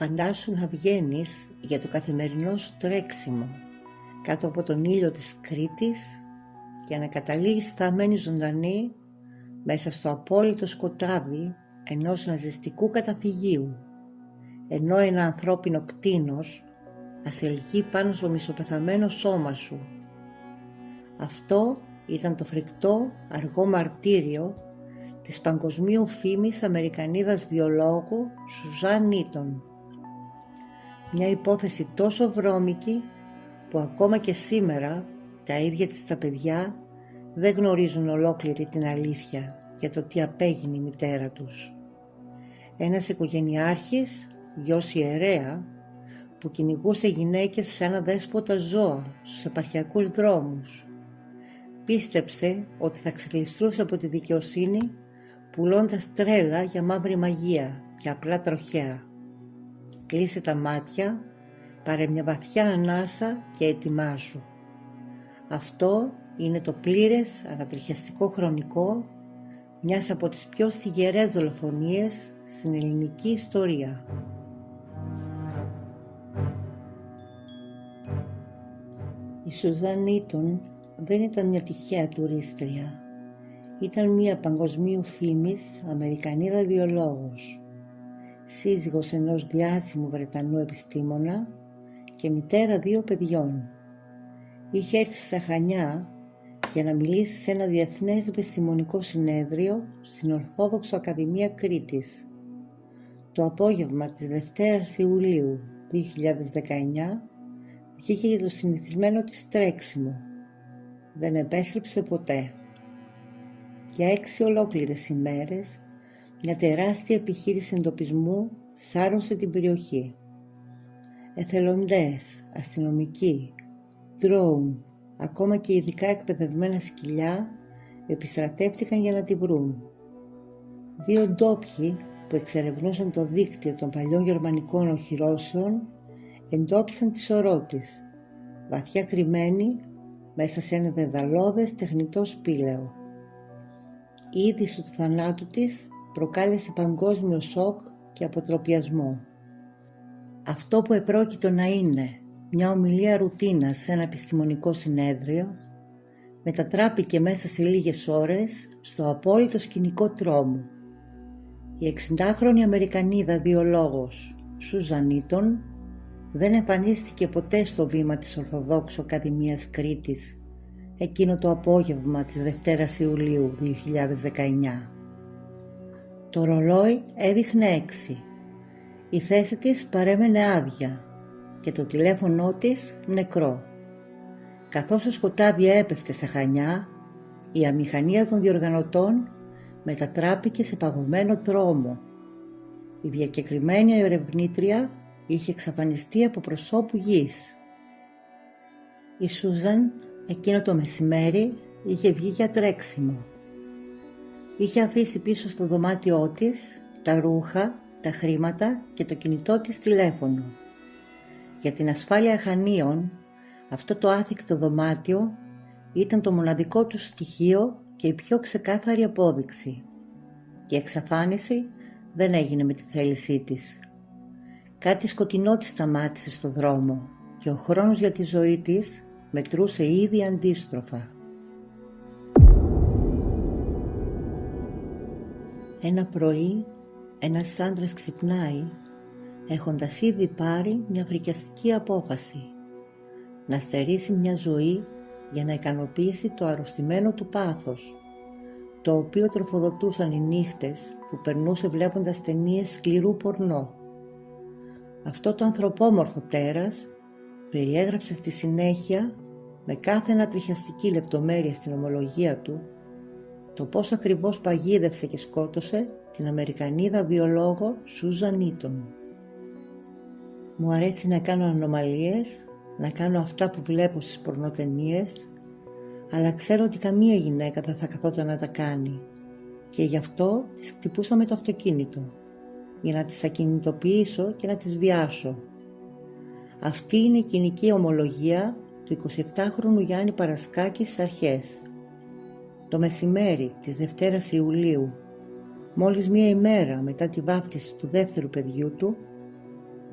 Φαντάσου να βγαίνεις για το καθημερινό σου τρέξιμο κάτω από τον ήλιο της Κρήτης και να καταλήγεις θαμμένη ζωντανή μέσα στο απόλυτο σκοτάδι ενός ναζιστικού καταφυγίου, ενώ ένα ανθρώπινο κτήνος ασελγεί πάνω στο μισοπεθαμένο σώμα σου. Αυτό ήταν το φρικτό αργό μαρτύριο της παγκοσμίου φήμης Αμερικανίδας βιολόγου Σουζάν Ήτον. Μια υπόθεση τόσο βρώμικη που ακόμα και σήμερα τα ίδια της τα παιδιά δεν γνωρίζουν ολόκληρη την αλήθεια για το τι απέγινε η μητέρα τους. Ένας οικογενειάρχης, γιος ιερέα, που κυνηγούσε γυναίκες σαν αδέσποτα ζώα στους επαρχιακούς δρόμους, πίστεψε ότι θα ξεκλειστρούσε από τη δικαιοσύνη πουλώντας τρέλα για μαύρη μαγεία και απλά τροχέα. Κλείσε τα μάτια, πάρε μια βαθιά ανάσα και ετοιμάσου. Αυτό είναι το πλήρες ανατριχιαστικό χρονικό μιας από τις πιο στιγερές δολοφονίες στην ελληνική ιστορία. Η Σουζάν Ήτον δεν ήταν μια τυχαία τουρίστρια. Ήταν μια παγκοσμίου φήμης Αμερικανίδα βιολόγος, σύζυγος ενός διάσημου Βρετανού επιστήμονα και μητέρα 2 παιδιών. Είχε έρθει στα Χανιά για να μιλήσει σε ένα διεθνές επιστημονικό συνέδριο στην Ορθόδοξο Ακαδημία Κρήτης. Το απόγευμα της Δευτέρας Ιουλίου 2019 βγήκε για το συνηθισμένο της τρέξιμο. Δεν επέστρεψε ποτέ. Για 6 ολόκληρες ημέρες μια τεράστια επιχείρηση εντοπισμού σάρωσε την περιοχή. Εθελοντές, αστυνομικοί, ντρόουν, ακόμα και ειδικά εκπαιδευμένα σκυλιά επιστρατεύτηκαν για να τη βρουν. 2 ντόπιοι που εξερευνούσαν το δίκτυο των παλιών γερμανικών οχυρώσεων εντόπισαν τη σωρό της, βαθιά κρυμμένη μέσα σε ένα δεδαλώδες τεχνητό σπήλαιο. Η είδηση του θανάτου της προκάλεσε παγκόσμιο σοκ και αποτροπιασμό. Αυτό που επρόκειτο να είναι μια ομιλία ρουτίνας σε ένα επιστημονικό συνέδριο μετατράπηκε μέσα σε λίγες ώρες στο απόλυτο σκηνικό τρόμου. Η 60χρονη Αμερικανίδα βιολόγος Σουζάν Ήτον δεν εμφανίστηκε ποτέ στο βήμα της Ορθοδόξου Ακαδημίας Κρήτης εκείνο το απόγευμα της Δευτέρας Ιουλίου 2019. Το ρολόι έδειχνε 6. Η θέση της παρέμενε άδεια και το τηλέφωνό της νεκρό. Καθώς το σκοτάδι έπεφτε στα Χανιά, η αμηχανία των διοργανωτών μετατράπηκε σε παγωμένο τρόμο. Η διακεκριμένη ερευνήτρια είχε εξαφανιστεί από προσώπου γης. Η Σούζαν εκείνο το μεσημέρι είχε βγει για τρέξιμο. Είχε αφήσει πίσω στο δωμάτιό της τα ρούχα, τα χρήματα και το κινητό της τηλέφωνο. Για την ασφάλεια Χανίων, αυτό το άθικτο δωμάτιο ήταν το μοναδικό του στοιχείο και η πιο ξεκάθαρη απόδειξη. Η εξαφάνιση δεν έγινε με τη θέλησή της. Κάτι σκοτεινό της σταμάτησε στο δρόμο και ο χρόνος για τη ζωή της μετρούσε ήδη αντίστροφα. Ένα πρωί ένας άντρας ξυπνάει έχοντας ήδη πάρει μια φρικιαστική απόφαση: να στερήσει μια ζωή για να ικανοποιήσει το αρρωστημένο του πάθος, το οποίο τροφοδοτούσαν οι νύχτες που περνούσε βλέποντας ταινίες σκληρού πορνό. Αυτό το ανθρωπόμορφο τέρας περιέγραψε στη συνέχεια με κάθε ανατριχιαστική λεπτομέρεια στην ομολογία του το πώς ακριβώς παγίδευσε και σκότωσε την Αμερικανίδα βιολόγο Σουζάν Ήτον. Μου αρέσει να κάνω ανομαλίες, να κάνω αυτά που βλέπω στις πορνοτενίες, αλλά ξέρω ότι καμία γυναίκα δεν θα καθόταν να τα κάνει και γι' αυτό τις χτυπούσα με το αυτοκίνητο, για να τις ακινητοποιήσω και να τις βιάσω. Αυτή είναι η κοινική ομολογία του 27χρονου Γιάννη Παρασκάκη στις αρχές. Το μεσημέρι της Δευτέρας Ιουλίου, μόλις 1 ημέρα μετά τη βάφτιση του δεύτερου παιδιού του,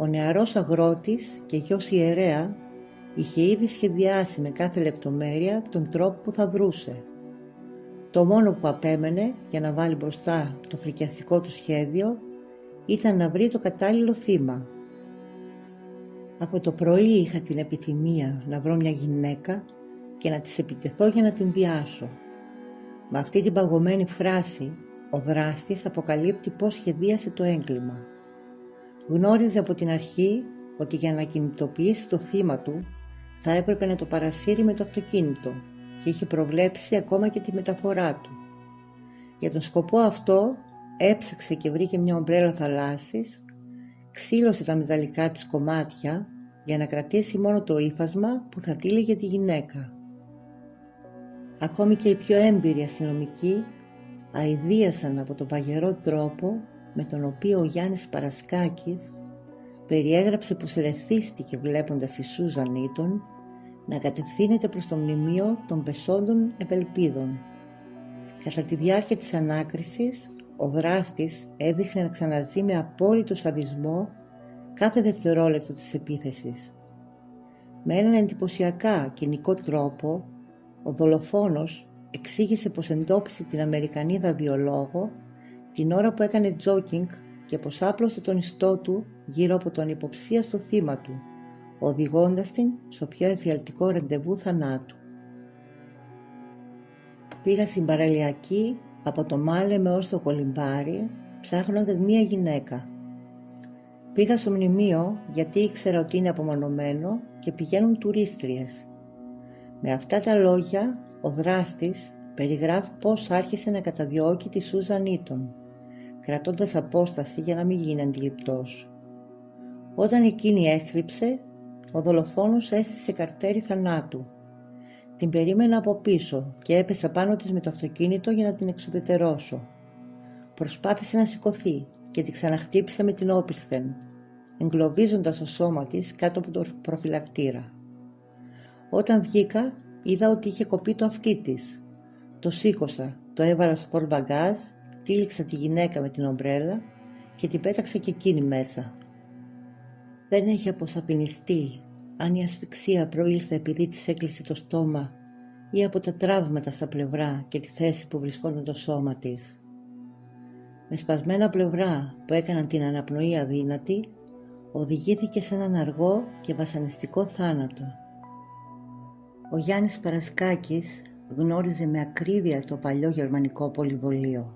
Ο νεαρός αγρότης και γιος ιερέα είχε ήδη σχεδιάσει με κάθε λεπτομέρεια τον τρόπο που θα δρούσε. Το μόνο που απέμενε για να βάλει μπροστά το φρικιαστικό του σχέδιο ήταν να βρει το κατάλληλο θύμα. Από το πρωί είχα την επιθυμία να βρω μια γυναίκα και να της επιτεθώ για να την βιάσω. Με αυτή την παγωμένη φράση, ο δράστης αποκαλύπτει πώς σχεδίασε το έγκλημα. Γνώριζε από την αρχή ότι για να κινητοποιήσει το θύμα του θα έπρεπε να το παρασύρει με το αυτοκίνητο και είχε προβλέψει ακόμα και τη μεταφορά του. Για τον σκοπό αυτό έψαξε και βρήκε μια ομπρέλα θαλάσσης, ξύλωσε τα μεταλλικά της κομμάτια για να κρατήσει μόνο το ύφασμα που θα τύλιγε τη γυναίκα. Ακόμη και οι πιο έμπειροι αστυνομικοί αηδίασαν από τον παγερό τρόπο με τον οποίο ο Γιάννης Παρασκάκης περιέγραψε πως ερεθίστηκε βλέποντας τη Σούζαν Ήτον να κατευθύνεται προς το μνημείο των πεσόντων Ευελπίδων. Κατά τη διάρκεια της ανάκρισης, ο δράστης έδειχνε να ξαναζεί με απόλυτο σαδισμό κάθε δευτερόλεπτο της επίθεσης. Με έναν εντυπωσιακά κοινικό τρόπο, ο δολοφόνος εξήγησε πως εντόπισε την Αμερικανίδα βιολόγο την ώρα που έκανε τζόκινγκ και πως άπλωσε τον ιστό του γύρω από τον υποψίαστο θύμα του, οδηγώντας την στο πιο εφιαλτικό ραντεβού θανάτου. Πήγα στην παραλιακή από το Μάλεμε ως το Κολυμπάρι ψάχνοντας μία γυναίκα. Πήγα στο μνημείο γιατί ήξερα ότι είναι απομονωμένο και πηγαίνουν τουρίστριες. Με αυτά τα λόγια ο δράστης περιγράφει πώς άρχισε να καταδιώκει τη Σούζαν Ήτον, κρατώντας απόσταση για να μην γίνει αντιληπτός. Όταν εκείνη έστριψε, ο δολοφόνος έστησε καρτέρι θανάτου. Την περίμενα από πίσω και έπεσα πάνω της με το αυτοκίνητο για να την εξουδετερώσω. Προσπάθησε να σηκωθεί και την ξαναχτύπησε με την όπισθεν, εγκλωβίζοντας το σώμα της κάτω από το προφυλακτήρα. Όταν βγήκα, είδα ότι είχε κοπεί το αυτί της. Το σήκωσα, το έβαλα στο πορτμπαγκάζ, τύλιξα τη γυναίκα με την ομπρέλα και την πέταξα και εκείνη μέσα. Δεν έχει αποσαπινιστεί αν η ασφυξία προήλθε επειδή της έκλεισε το στόμα ή από τα τραύματα στα πλευρά και τη θέση που βρισκόταν το σώμα της. Με σπασμένα πλευρά που έκαναν την αναπνοή αδύνατη, οδηγήθηκε σε έναν αργό και βασανιστικό θάνατο. Ο Γιάννης Παρασκάκης γνώριζε με ακρίβεια το παλιό γερμανικό πολυβολείο,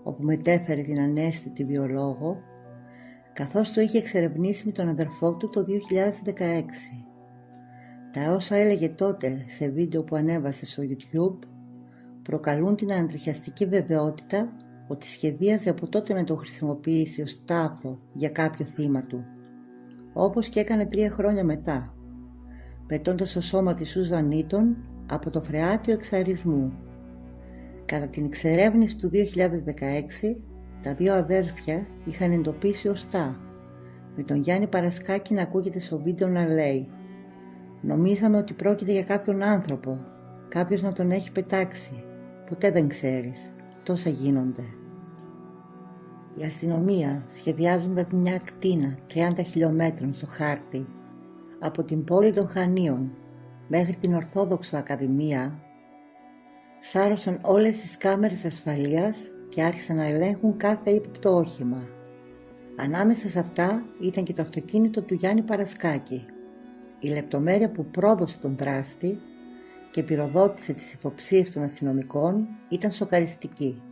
όπου μετέφερε την ανέστητη βιολόγο, καθώς το είχε εξερευνήσει με τον αδερφό του το 2016. Τα όσα έλεγε τότε σε βίντεο που ανέβασε στο YouTube προκαλούν την ανατριχιαστική βεβαιότητα ότι σχεδίαζε από τότε να το χρησιμοποιήσει ως τάφο για κάποιο θύμα του, όπως και έκανε 3 χρόνια μετά, πετώντας το σώμα της Σούζαν Ήτον από το φρεάτιο εξαρισμού. Κατά την εξερεύνηση του 2016, τα 2 αδέρφια είχαν εντοπίσει οστά, με τον Γιάννη Παρασκάκη να ακούγεται στο βίντεο να λέει «Νομίζαμε ότι πρόκειται για κάποιον άνθρωπο, κάποιος να τον έχει πετάξει, ποτέ δεν ξέρεις, τόσα γίνονται». Η αστυνομία, σχεδιάζοντας μια ακτίνα 30 χιλιόμετρων στο χάρτη, από την πόλη των Χανίων μέχρι την Ορθόδοξο Ακαδημία, σάρωσαν όλες τις κάμερες ασφαλείας και άρχισαν να ελέγχουν κάθε ύποπτο όχημα. Ανάμεσα σε αυτά ήταν και το αυτοκίνητο του Γιάννη Παρασκάκη. Η λεπτομέρεια που πρόδωσε τον δράστη και πυροδότησε τις υποψίες των αστυνομικών ήταν σοκαριστική.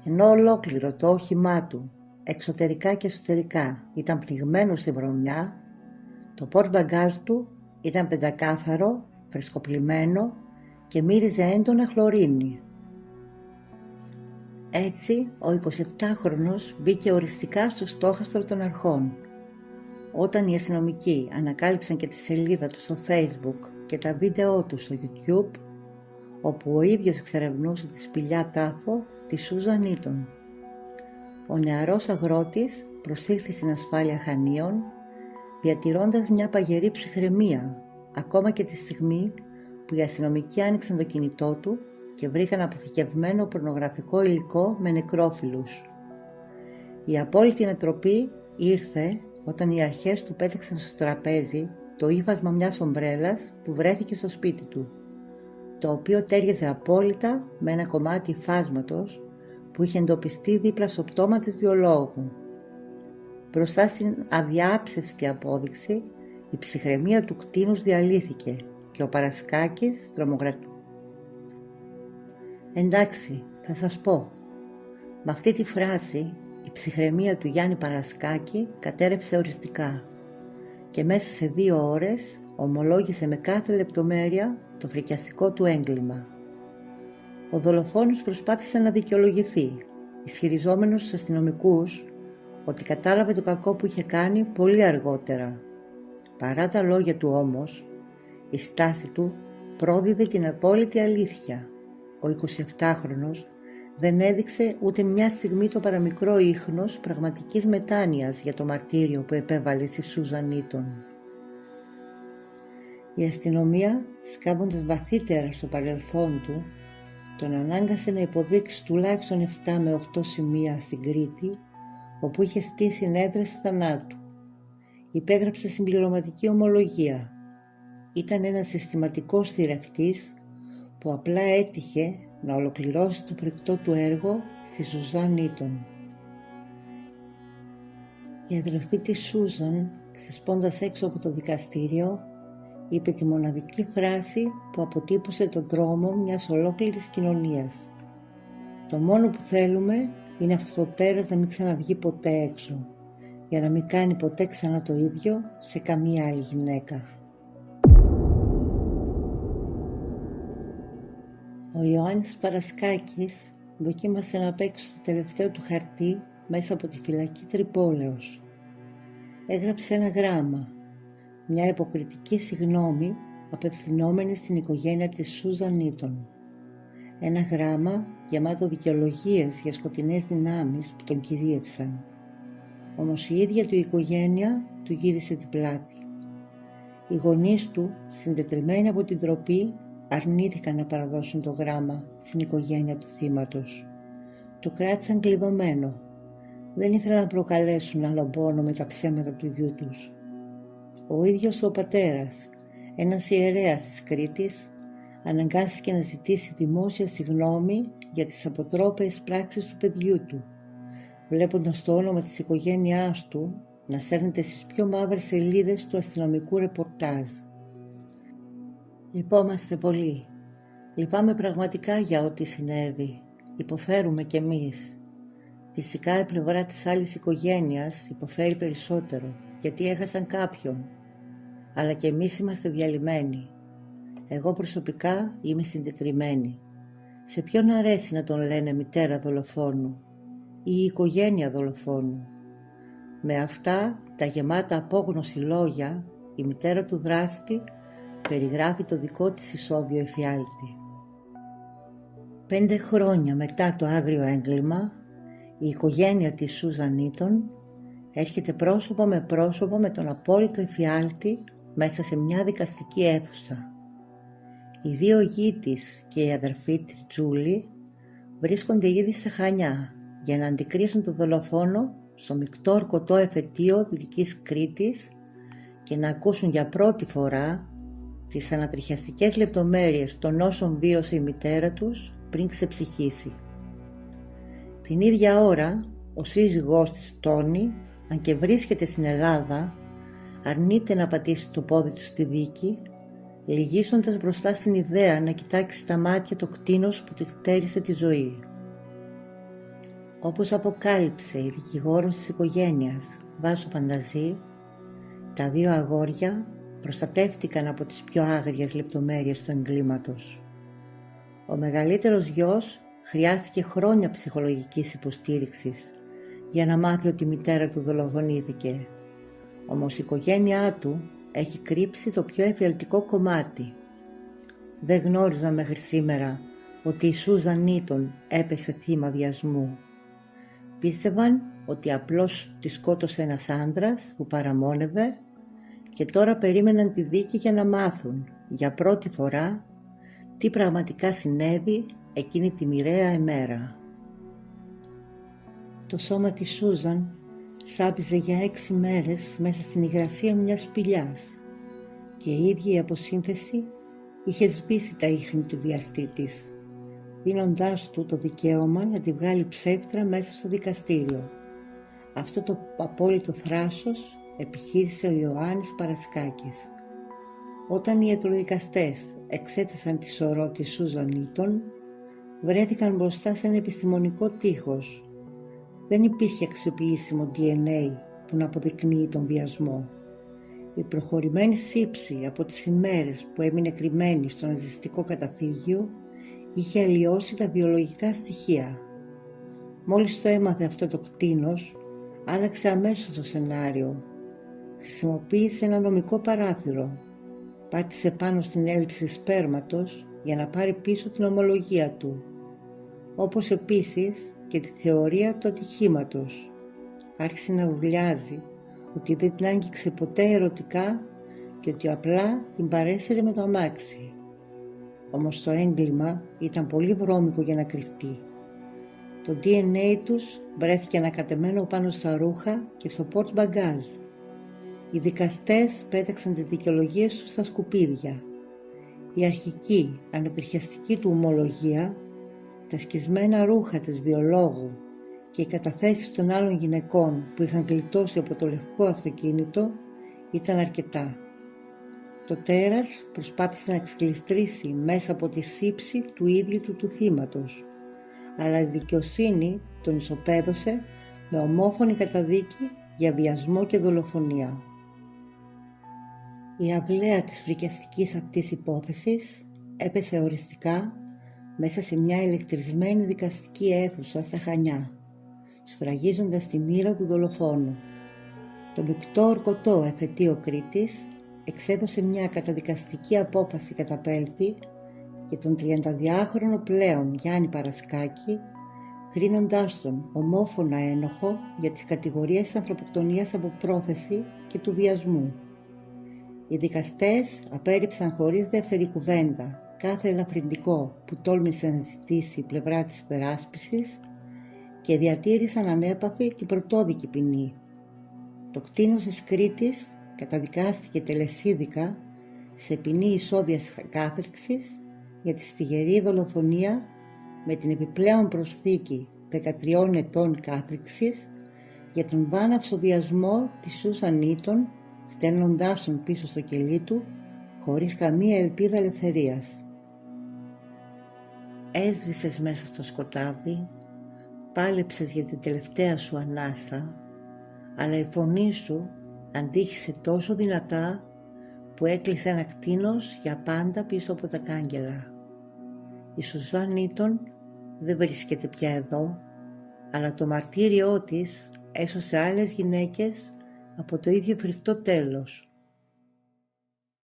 Ενώ ολόκληρο το όχημά του, εξωτερικά και εσωτερικά, ήταν πληγμένο στη βρωμιά, το πορτμπαγκάζ του ήταν πεντακάθαρο, φρεσκοπλημμένο και μύριζε έντονα χλωρίνη. Έτσι, ο 27χρονος μπήκε οριστικά στο στόχαστρο των αρχών. Όταν οι αστυνομικοί ανακάλυψαν και τη σελίδα του στο Facebook και τα βίντεό του στο YouTube, όπου ο ίδιος εξερευνούσε τη σπηλιά τάφο της Σούζαν Ήτον. Ο νεαρός αγρότης προσήλθε στην ασφάλεια Χανίων, διατηρώντας μια παγερή ψυχραιμία, ακόμα και τη στιγμή που οι αστυνομικοί άνοιξαν το κινητό του και βρήκαν αποθηκευμένο πορνογραφικό υλικό με νεκρόφιλους. Η απόλυτη ανατροπή ήρθε όταν οι αρχές του πέταξαν στο τραπέζι το ύφασμα μιας ομπρέλας που βρέθηκε στο σπίτι του, το οποίο τέριαζε απόλυτα με ένα κομμάτι υφάσματος που είχε εντοπιστεί δίπλα στο πτώμα της βιολόγου. Μπροστά στην αδιάψευστη απόδειξη, η ψυχραιμία του κτήνους διαλύθηκε και ο Παρασκάκης τρομοκρατεί. «Εντάξει, θα σας πω». Με αυτή τη φράση η ψυχραιμία του Γιάννη Παρασκάκη κατέρευσε οριστικά και μέσα σε 2 ώρες ομολόγησε με κάθε λεπτομέρεια το φρικιαστικό του έγκλημα. Ο δολοφόνος προσπάθησε να δικαιολογηθεί, ισχυριζόμενος στους αστυνομικούς ότι κατάλαβε το κακό που είχε κάνει πολύ αργότερα. Παρά τα λόγια του όμως, η στάση του πρόδιδε την απόλυτη αλήθεια. Ο 27χρονος δεν έδειξε ούτε μια στιγμή το παραμικρό ίχνος πραγματικής μετάνοιας για το μαρτύριο που επέβαλε στη Σούζαν Ήτον. Η αστυνομία, σκάβοντας βαθύτερα στο παρελθόν του, τον ανάγκασε να υποδείξει τουλάχιστον 7 με 8 σημεία στην Κρήτη, όπου είχε στήσει έδραση θανάτου. Υπέγραψε συμπληρωματική ομολογία. Ήταν ένας συστηματικός θηρευτής που απλά έτυχε να ολοκληρώσει το φρικτό του έργο στη Σούζαν Ήτον. Η αδερφή της Σούζαν, ξεσπώντας έξω από το δικαστήριο, είπε τη μοναδική φράση που αποτύπωσε τον δρόμο μιας ολόκληρης κοινωνίας. «Το μόνο που θέλουμε είναι αυτό το τέρας να μην ξαναβγεί ποτέ έξω, για να μην κάνει ποτέ ξανά το ίδιο σε καμία άλλη γυναίκα». Ο Ιωάννης Παρασκάκης δοκίμασε να παίξει το τελευταίο του χαρτί μέσα από τη φυλακή Τρυπόλεως. Έγραψε ένα γράμμα, μια υποκριτική συγγνώμη απευθυνόμενη στην οικογένεια της Σούζαν Ήτον. Ένα γράμμα γεμάτο δικαιολογίες για σκοτεινές δυνάμεις που τον κυρίευσαν. Όμως η ίδια του η οικογένεια του γύρισε την πλάτη. Οι γονείς του, συντετριμμένοι από την ντροπή, αρνήθηκαν να παραδώσουν το γράμμα στην οικογένεια του θύματος. Το κράτησαν κλειδωμένο. Δεν ήθελαν να προκαλέσουν άλλο πόνο με τα ψέματα του γιού τους. Ο ίδιος ο πατέρας, ένας ιερέας της Κρήτης, αναγκάστηκε να ζητήσει δημόσια συγγνώμη για τις αποτρόπαιες πράξεις του παιδιού του, βλέποντας το όνομα της οικογένειάς του να σέρνεται στις πιο μαύρες σελίδες του αστυνομικού ρεπορτάζ. «Λυπόμαστε πολύ. Λυπάμαι πραγματικά για ό,τι συνέβη. Υποφέρουμε κι εμείς. Φυσικά η πλευρά της άλλης οικογένειας υποφέρει περισσότερο, γιατί έχασαν κάποιον. Αλλά κι εμείς είμαστε διαλυμένοι. Εγώ προσωπικά είμαι συντετριμμένη. Σε ποιον αρέσει να τον λένε μητέρα δολοφόνου ή η οικογένεια δολοφόνου?» Με αυτά τα γεμάτα απόγνωση λόγια, η μητέρα του δράστη περιγράφει το δικό της ισόβιο εφιάλτη. 5 χρόνια μετά το άγριο έγκλημα, η οικογένεια της Σούζαν Ήτον έρχεται πρόσωπο με τον απόλυτο εφιάλτη μέσα σε μια δικαστική αίθουσα. Οι 2 γη της και η αδερφή της Τζούλη βρίσκονται ήδη στα Χανιά για να αντικρίσουν τον δολοφόνο στο μεικτό ορκωτό εφετείο Δυτικής Κρήτης και να ακούσουν για πρώτη φορά τις ανατριχιαστικές λεπτομέρειες των όσων βίωσε η μητέρα τους πριν ξεψυχήσει. Την ίδια ώρα, ο σύζυγός της Τόνι, αν και βρίσκεται στην Ελλάδα, αρνείται να πατήσει το πόδι του στη δίκη, λυγίσοντας μπροστά στην ιδέα να κοιτάξει στα μάτια το κτήνος που της στέρισε τη ζωή. Όπως αποκάλυψε η δικηγόρος της οικογένειας, Βάσο Πανταζή, τα 2 αγόρια προστατεύτηκαν από τις πιο άγριες λεπτομέρειες του εγκλήματος. Ο μεγαλύτερος γιος χρειάστηκε χρόνια ψυχολογικής υποστήριξης για να μάθει ότι η μητέρα του δολοφονήθηκε. Όμως η οικογένειά του έχει κρύψει το πιο εφιαλτικό κομμάτι. Δεν γνώριζαν μέχρι σήμερα ότι η Σούζαν Ήτον έπεσε θύμα βιασμού. Πίστευαν ότι απλώς τη σκότωσε ένας άντρας που παραμόνευε και τώρα περίμεναν τη δίκη για να μάθουν για πρώτη φορά τι πραγματικά συνέβη εκείνη τη μοιραία ημέρα. Το σώμα της Σούζαν Σάπιζε για 6 μέρες μέσα στην υγρασία μιας σπηλιάς και η ίδια η αποσύνθεση είχε σβήσει τα ίχνη του βιαστή της, δίνοντάς του το δικαίωμα να τη βγάλει ψεύτρα μέσα στο δικαστήριο. Αυτό το απόλυτο θράσος επιχείρησε ο Ιωάννης Παρασκάκης. Όταν οι ιατροδικαστές εξέτασαν τη σωρό της Σούζαν Ήτον, βρέθηκαν μπροστά σε ένα επιστημονικό τείχος. Δεν υπήρχε αξιοποιήσιμο DNA που να αποδεικνύει τον βιασμό. Η προχωρημένη σύψη από τις ημέρες που έμεινε κρυμμένη στο ναζιστικό καταφύγιο είχε αλλοιώσει τα βιολογικά στοιχεία. Μόλις το έμαθε αυτό το κτήνος, άλλαξε αμέσως το σενάριο. Χρησιμοποίησε ένα νομικό παράθυρο. Πάτησε πάνω στην έλλειψη σπέρματος για να πάρει πίσω την ομολογία του, όπως επίσης και τη θεωρία του ατυχήματος. Άρχισε να ουρλιάζει ότι δεν την άγγιξε ποτέ ερωτικά και ότι απλά την παρέσυρε με το αμάξι. Όμως το έγκλημα ήταν πολύ βρώμικο για να κρυφτεί. Το DNA τους βρέθηκε ανακατεμένο πάνω στα ρούχα και στο porte bagage. Οι δικαστές πέταξαν τις δικαιολογίες τους στα σκουπίδια. Η αρχική ανατριχιαστική του ομολογία, τα σκισμένα ρούχα της βιολόγου και οι καταθέσεις των άλλων γυναικών που είχαν γλιτώσει από το λευκό αυτοκίνητο ήταν αρκετά. Το τέρας προσπάθησε να εξκλειστρήσει μέσα από τη σύψη του ίδιου του θύματος, αλλά η δικαιοσύνη τον ισοπαίδωσε με ομόφωνη καταδίκη για βιασμό και δολοφονία. Η αυλαία της φρικιαστικής αυτής υπόθεσης έπεσε οριστικά μέσα σε μια ηλεκτρισμένη δικαστική αίθουσα στα Χανιά, σφραγίζοντας τη μοίρα του δολοφόνου. Το μεικτό ορκωτό εφετείο Κρήτης εξέδωσε μια καταδικαστική απόφαση καταπέλτη για τον 32χρονο πλέον Γιάννη Παρασκάκη, κρίνοντάς τον ομόφωνα ένοχο για τις κατηγορίες της ανθρωποκτονίας από πρόθεση και του βιασμού. Οι δικαστές απέρριψαν χωρίς δεύτερη κουβέντα κάθε ελαφρυντικό που τόλμησε να ζητήσει η πλευρά της υπεράσπισης και διατήρησαν ανέπαφη την πρωτόδικη ποινή. Το κτήνος της Κρήτης καταδικάστηκε τελεσίδικα σε ποινή ισόβιας κάθριξης για τη στιγερή δολοφονία με την επιπλέον προσθήκη 13 ετών κάθριξης για τον βάναυσο βιασμό της Σούζαν Ήτον, στέλνοντάς τον πίσω στο κελί του χωρίς καμία ελπίδα ελευθερίας. Έσβησες μέσα στο σκοτάδι, πάλεψες για την τελευταία σου ανάσα, αλλά η φωνή σου αντίχησε τόσο δυνατά που έκλεισε ένα κτήνος για πάντα πίσω από τα κάγκελα. Η Σούζαν Ήτον δεν βρίσκεται πια εδώ, αλλά το μαρτύριό της έσωσε άλλες γυναίκες από το ίδιο φρικτό τέλος.